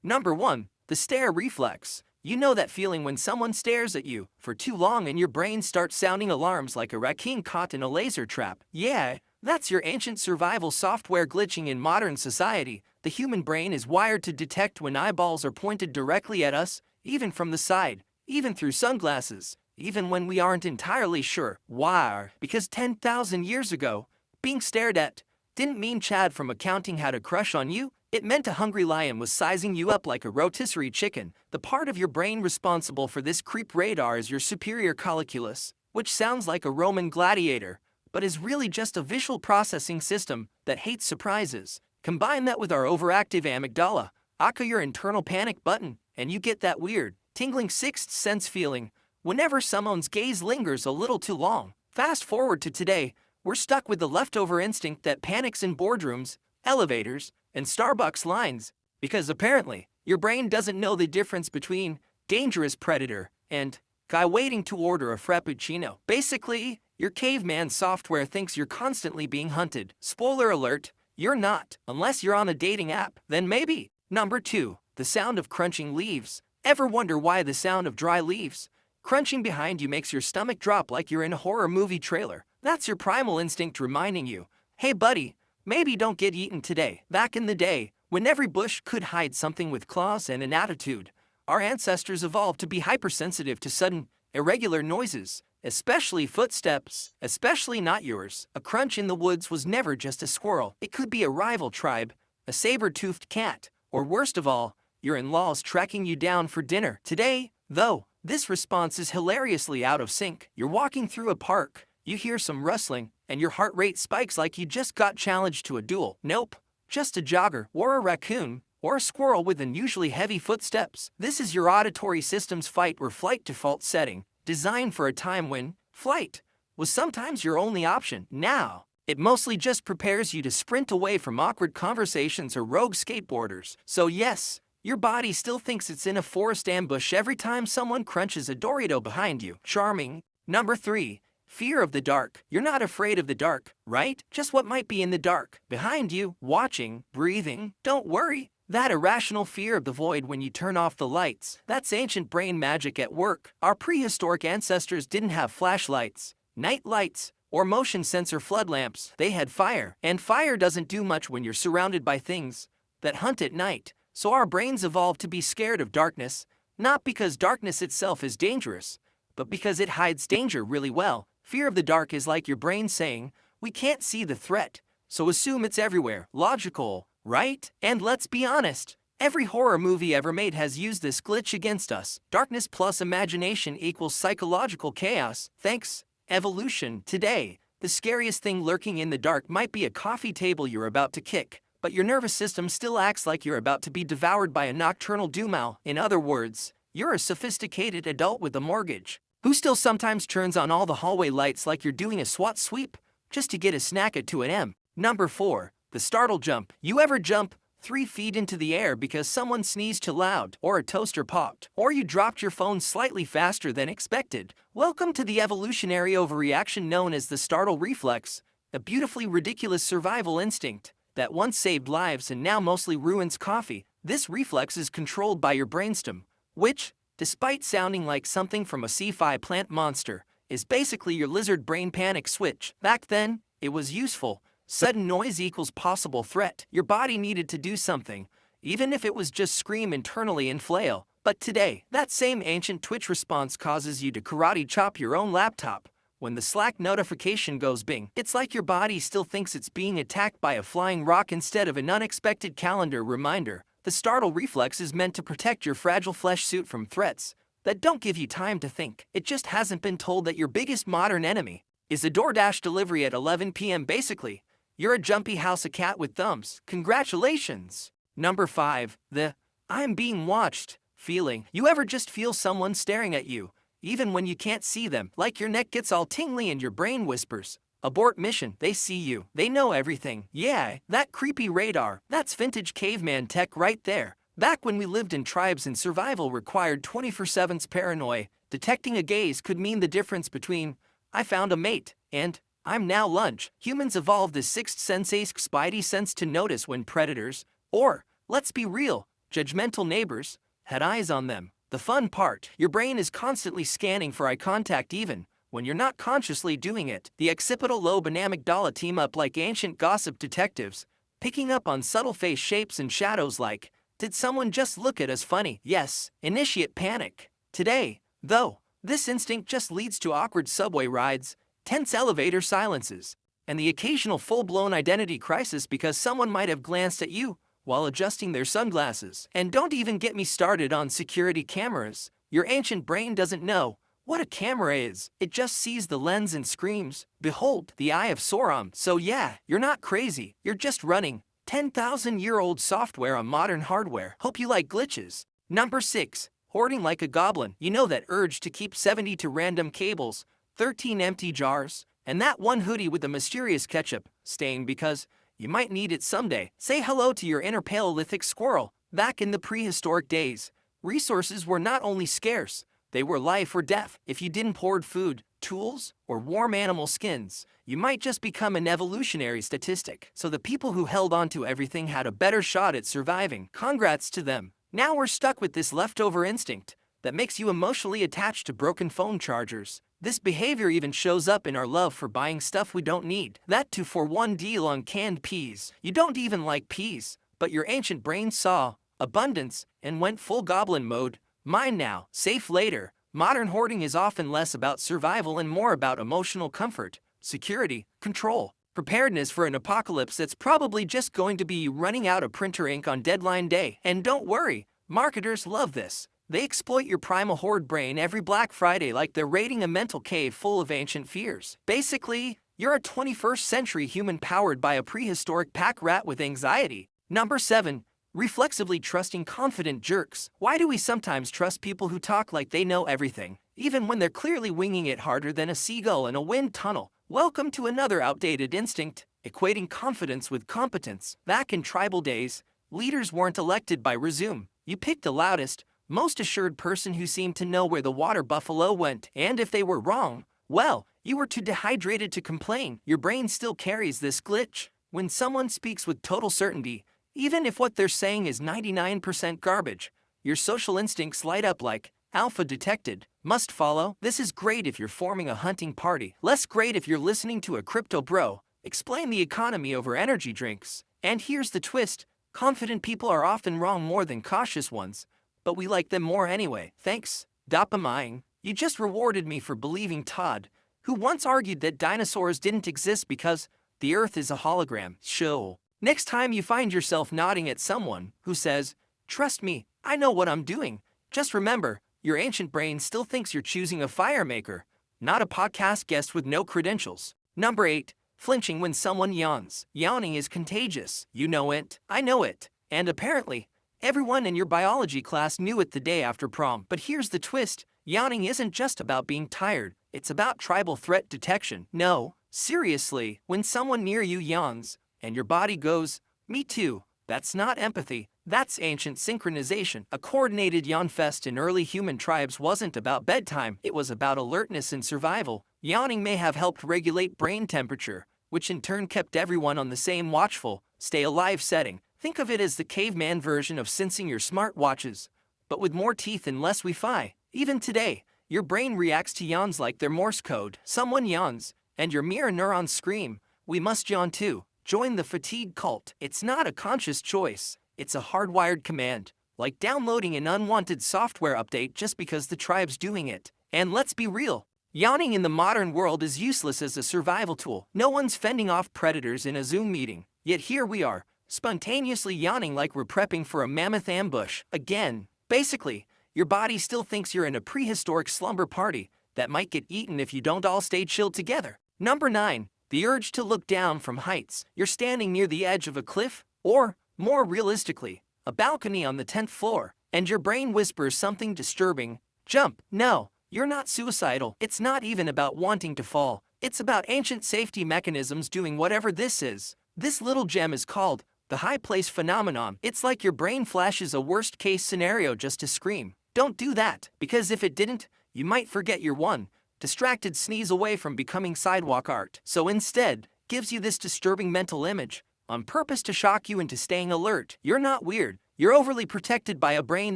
Number 1. The stare reflex. You know that feeling when someone stares at you for too long and your brain starts sounding alarms like a raccoon caught in a laser trap. Yeah, that's your ancient survival software glitching in modern society. The human brain is wired to detect when eyeballs are pointed directly at us, even from the side, even through sunglasses, even when we aren't entirely sure why. Because 10,000 years ago, being stared at didn't mean Chad from accounting had a crush on you. It meant a hungry lion was sizing you up like a rotisserie chicken. The part of your brain responsible for this creep radar is your superior colliculus, which sounds like a Roman gladiator, but is really just a visual processing system that hates surprises. Combine that with our overactive amygdala, aka your internal panic button, and you get that weird, tingling sixth sense feeling whenever someone's gaze lingers a little too long. Fast forward to today, we're stuck with the leftover instinct that panics in boardrooms, elevators, and Starbucks lines, because apparently, your brain doesn't know the difference between dangerous predator and guy waiting to order a frappuccino. Basically, your caveman software thinks you're constantly being hunted. Spoiler alert, you're not, unless you're on a dating app, then maybe. Number 2. The sound of crunching leaves. Ever wonder why the sound of dry leaves crunching behind you makes your stomach drop like you're in a horror movie trailer? That's your primal instinct reminding you, hey buddy, maybe don't get eaten today. Back in the day, when every bush could hide something with claws and an attitude, our ancestors evolved to be hypersensitive to sudden, irregular noises, especially footsteps, especially not yours. A crunch in the woods was never just a squirrel. It could be a rival tribe, a saber-toothed cat, or worst of all, your in-laws tracking you down for dinner. Today, though, this response is hilariously out of sync. You're walking through a park, you hear some rustling, and your heart rate spikes like you just got challenged to a duel. Nope, just a jogger, or a raccoon, or a squirrel with unusually heavy footsteps. This is your auditory system's fight or flight default setting, designed for a time when flight was sometimes your only option. Now, it mostly just prepares you to sprint away from awkward conversations or rogue skateboarders. So yes, your body still thinks it's in a forest ambush every time someone crunches a Dorito behind you. Charming. Number 3. Fear of the dark. You're not afraid of the dark, right? Just what might be in the dark, behind you, watching, breathing. Don't worry. That irrational fear of the void when you turn off the lights, that's ancient brain magic at work. Our prehistoric ancestors didn't have flashlights, night lights, or motion sensor flood lamps. They had fire, and fire doesn't do much when you're surrounded by things that hunt at night. So our brains evolved to be scared of darkness, not because darkness itself is dangerous, but because it hides danger really well. Fear of the dark is like your brain saying, we can't see the threat, so assume it's everywhere. Logical, right? And let's be honest, every horror movie ever made has used this glitch against us. Darkness plus imagination equals psychological chaos. Thanks, evolution. Today, the scariest thing lurking in the dark might be a coffee table you're about to kick, but your nervous system still acts like you're about to be devoured by a nocturnal doomal. In other words, you're a sophisticated adult with a mortgage, who still sometimes turns on all the hallway lights like you're doing a SWAT sweep, just to get a snack at 2 a.m. Number 4. The startle jump. You ever jump 3 feet into the air because someone sneezed too loud, or a toaster popped, or you dropped your phone slightly faster than expected? Welcome to the evolutionary overreaction known as the startle reflex, a beautifully ridiculous survival instinct that once saved lives and now mostly ruins coffee. This reflex is controlled by your brainstem, which, despite sounding like something from a sci-fi plant monster, is basically your lizard brain panic switch. Back then, it was useful. Sudden noise equals possible threat. Your body needed to do something, even if it was just scream internally and flail. But today, that same ancient twitch response causes you to karate chop your own laptop. When the Slack notification goes bing, it's like your body still thinks it's being attacked by a flying rock instead of an unexpected calendar reminder. The startle reflex is meant to protect your fragile flesh suit from threats that don't give you time to think. It just hasn't been told that your biggest modern enemy is a DoorDash delivery at 11 p.m. Basically, you're a jumpy house of cat with thumbs. Congratulations! Number 5. The I'm being watched feeling. You ever just feel someone staring at you, even when you can't see them? Like your neck gets all tingly and your brain whispers, abort mission. They see you. They know everything. Yeah, that creepy radar. That's vintage caveman tech right there. Back when we lived in tribes and survival required 24/7 paranoia, detecting a gaze could mean the difference between I found a mate and I'm now lunch. Humans evolved this sixth sense spidey sense to notice when predators, or, let's be real, judgmental neighbors had eyes on them. The fun part, your brain is constantly scanning for eye contact even when you're not consciously doing it. The occipital lobe and amygdala team up like ancient gossip detectives, picking up on subtle face shapes and shadows like, did someone just look at us funny? Yes, initiate panic. Today, though, this instinct just leads to awkward subway rides, tense elevator silences, and the occasional full-blown identity crisis because someone might have glanced at you while adjusting their sunglasses. And don't even get me started on security cameras. Your ancient brain doesn't know what a camera is. It just sees the lens and screams, "Behold, the eye of Sauron." So yeah, you're not crazy. You're just running 10,000-year-old software on modern hardware. Hope you like glitches. Number 6. Hoarding like a goblin. You know that urge to keep 72 random cables, 13 empty jars, and that one hoodie with the mysterious ketchup stain because you might need it someday. Say hello to your inner Paleolithic squirrel. Back in the prehistoric days, resources were not only scarce, they were life or death. If you didn't hoard food, tools, or warm animal skins, you might just become an evolutionary statistic. So the people who held on to everything had a better shot at surviving. Congrats to them. Now we're stuck with this leftover instinct that makes you emotionally attached to broken phone chargers. This behavior even shows up in our love for buying stuff we don't need. That 2-for-1 deal on canned peas. You don't even like peas, but your ancient brain saw abundance and went full goblin mode. Mine now, safe later. Modern hoarding is often less about survival and more about emotional comfort, security, control, preparedness for an apocalypse that's probably just going to be running out of printer ink on deadline day. And don't worry, marketers love this. They exploit your primal hoard brain every Black Friday like they're raiding a mental cave full of ancient fears. Basically, you're a 21st century human powered by a prehistoric pack rat with anxiety. Number 7. Reflexively trusting confident jerks. Why do we sometimes trust people who talk like they know everything, even when they're clearly winging it harder than a seagull in a wind tunnel? Welcome to another outdated instinct, equating confidence with competence. Back in tribal days, leaders weren't elected by resume. You picked the loudest, most assured person who seemed to know where the water buffalo went, and if they were wrong, well, you were too dehydrated to complain. Your brain still carries this glitch. When someone speaks with total certainty, even if what they're saying is 99% garbage, your social instincts light up like, alpha detected, must follow. This is great if you're forming a hunting party, less great if you're listening to a crypto bro explain the economy over energy drinks. And here's the twist, confident people are often wrong more than cautious ones, but we like them more anyway. Thanks, dopamine. You just rewarded me for believing Todd, who once argued that dinosaurs didn't exist because the Earth is a hologram. Show. Next time you find yourself nodding at someone who says, "Trust me, I know what I'm doing," just remember, your ancient brain still thinks you're choosing a fire maker, not a podcast guest with no credentials. Number 8. Flinching when someone yawns. Yawning is contagious. You know it. I know it. And apparently, everyone in your biology class knew it the day after prom. But here's the twist. Yawning isn't just about being tired. It's about tribal threat detection. No, seriously, when someone near you yawns, and your body goes, "Me too," that's not empathy. That's ancient synchronization. A coordinated yawn fest in early human tribes wasn't about bedtime. It was about alertness and survival. Yawning may have helped regulate brain temperature, which in turn kept everyone on the same watchful, stay alive setting. Think of it as the caveman version of sensing your smartwatches, but with more teeth and less Wi-Fi. Even today, your brain reacts to yawns like they're Morse code. Someone yawns, and your mirror neurons scream, "We must yawn too." Join the fatigue cult. It's not a conscious choice. It's a hardwired command, like downloading an unwanted software update just because the tribe's doing it. And let's be real, yawning in the modern world is useless as a survival tool. No one's fending off predators in a Zoom meeting. Yet here we are, spontaneously yawning like we're prepping for a mammoth ambush. Again, basically, your body still thinks you're in a prehistoric slumber party that might get eaten if you don't all stay chilled together. Number 9. The urge to look down from heights. You're standing near the edge of a cliff, or, more realistically, a balcony on the 10th floor, and your brain whispers something disturbing. Jump. No, you're not suicidal. It's not even about wanting to fall. It's about ancient safety mechanisms doing whatever this is. This little gem is called the high place phenomenon. It's like your brain flashes a worst-case scenario just to scream. Don't do that, because if it didn't, you might forget your one distracted sneeze away from becoming sidewalk art. So instead, gives you this disturbing mental image, on purpose to shock you into staying alert. You're not weird, You're overly protected by a brain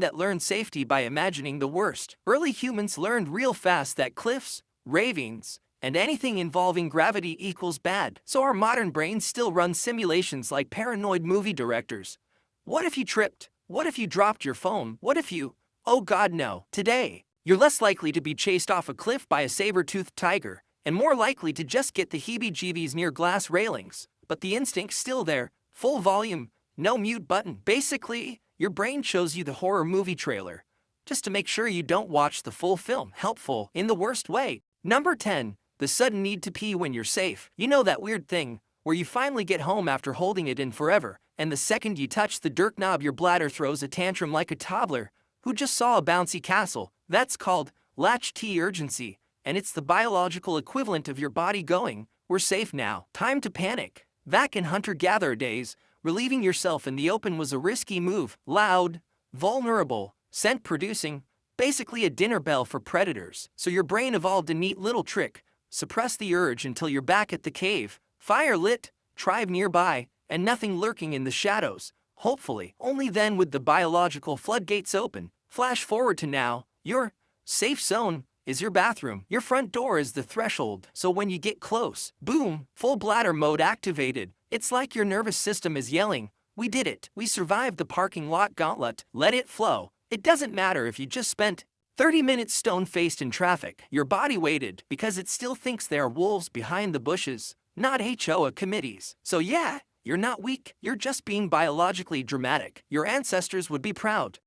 that learned safety by imagining the worst. Early humans learned real fast that cliffs, ravines, and anything involving gravity equals bad. So our modern brains still run simulations like paranoid movie directors. What if you tripped? What if you dropped your phone? What if you... Oh God, no. Today, you're less likely to be chased off a cliff by a saber-toothed tiger, and more likely to just get the heebie-jeebies near glass railings. But the instinct's still there. Full volume, no mute button. Basically, your brain shows you the horror movie trailer, just to make sure you don't watch the full film. Helpful in the worst way. Number 10. The sudden need to pee when you're safe. You know that weird thing, where you finally get home after holding it in forever, and the second you touch the dirt knob your bladder throws a tantrum like a toddler who just saw a bouncy castle. That's called latch-T urgency, and it's the biological equivalent of your body going, we're safe now. Time to panic. Back in hunter-gatherer days, relieving yourself in the open was a risky move. Loud, vulnerable, scent-producing, basically a dinner bell for predators. So your brain evolved a neat little trick. Suppress the urge until you're back at the cave, fire lit, tribe nearby, and nothing lurking in the shadows. Hopefully, only then would the biological floodgates open. Flash forward to now. Your safe zone is your bathroom. Your front door is the threshold. So when you get close, boom, full bladder mode activated. It's like your nervous system is yelling, we did it. We survived the parking lot gauntlet. Let it flow. It doesn't matter if you just spent 30 minutes stone-faced in traffic. Your body waited because it still thinks there are wolves behind the bushes, not HOA committees. So yeah, you're not weak, you're just being biologically dramatic. Your ancestors would be proud.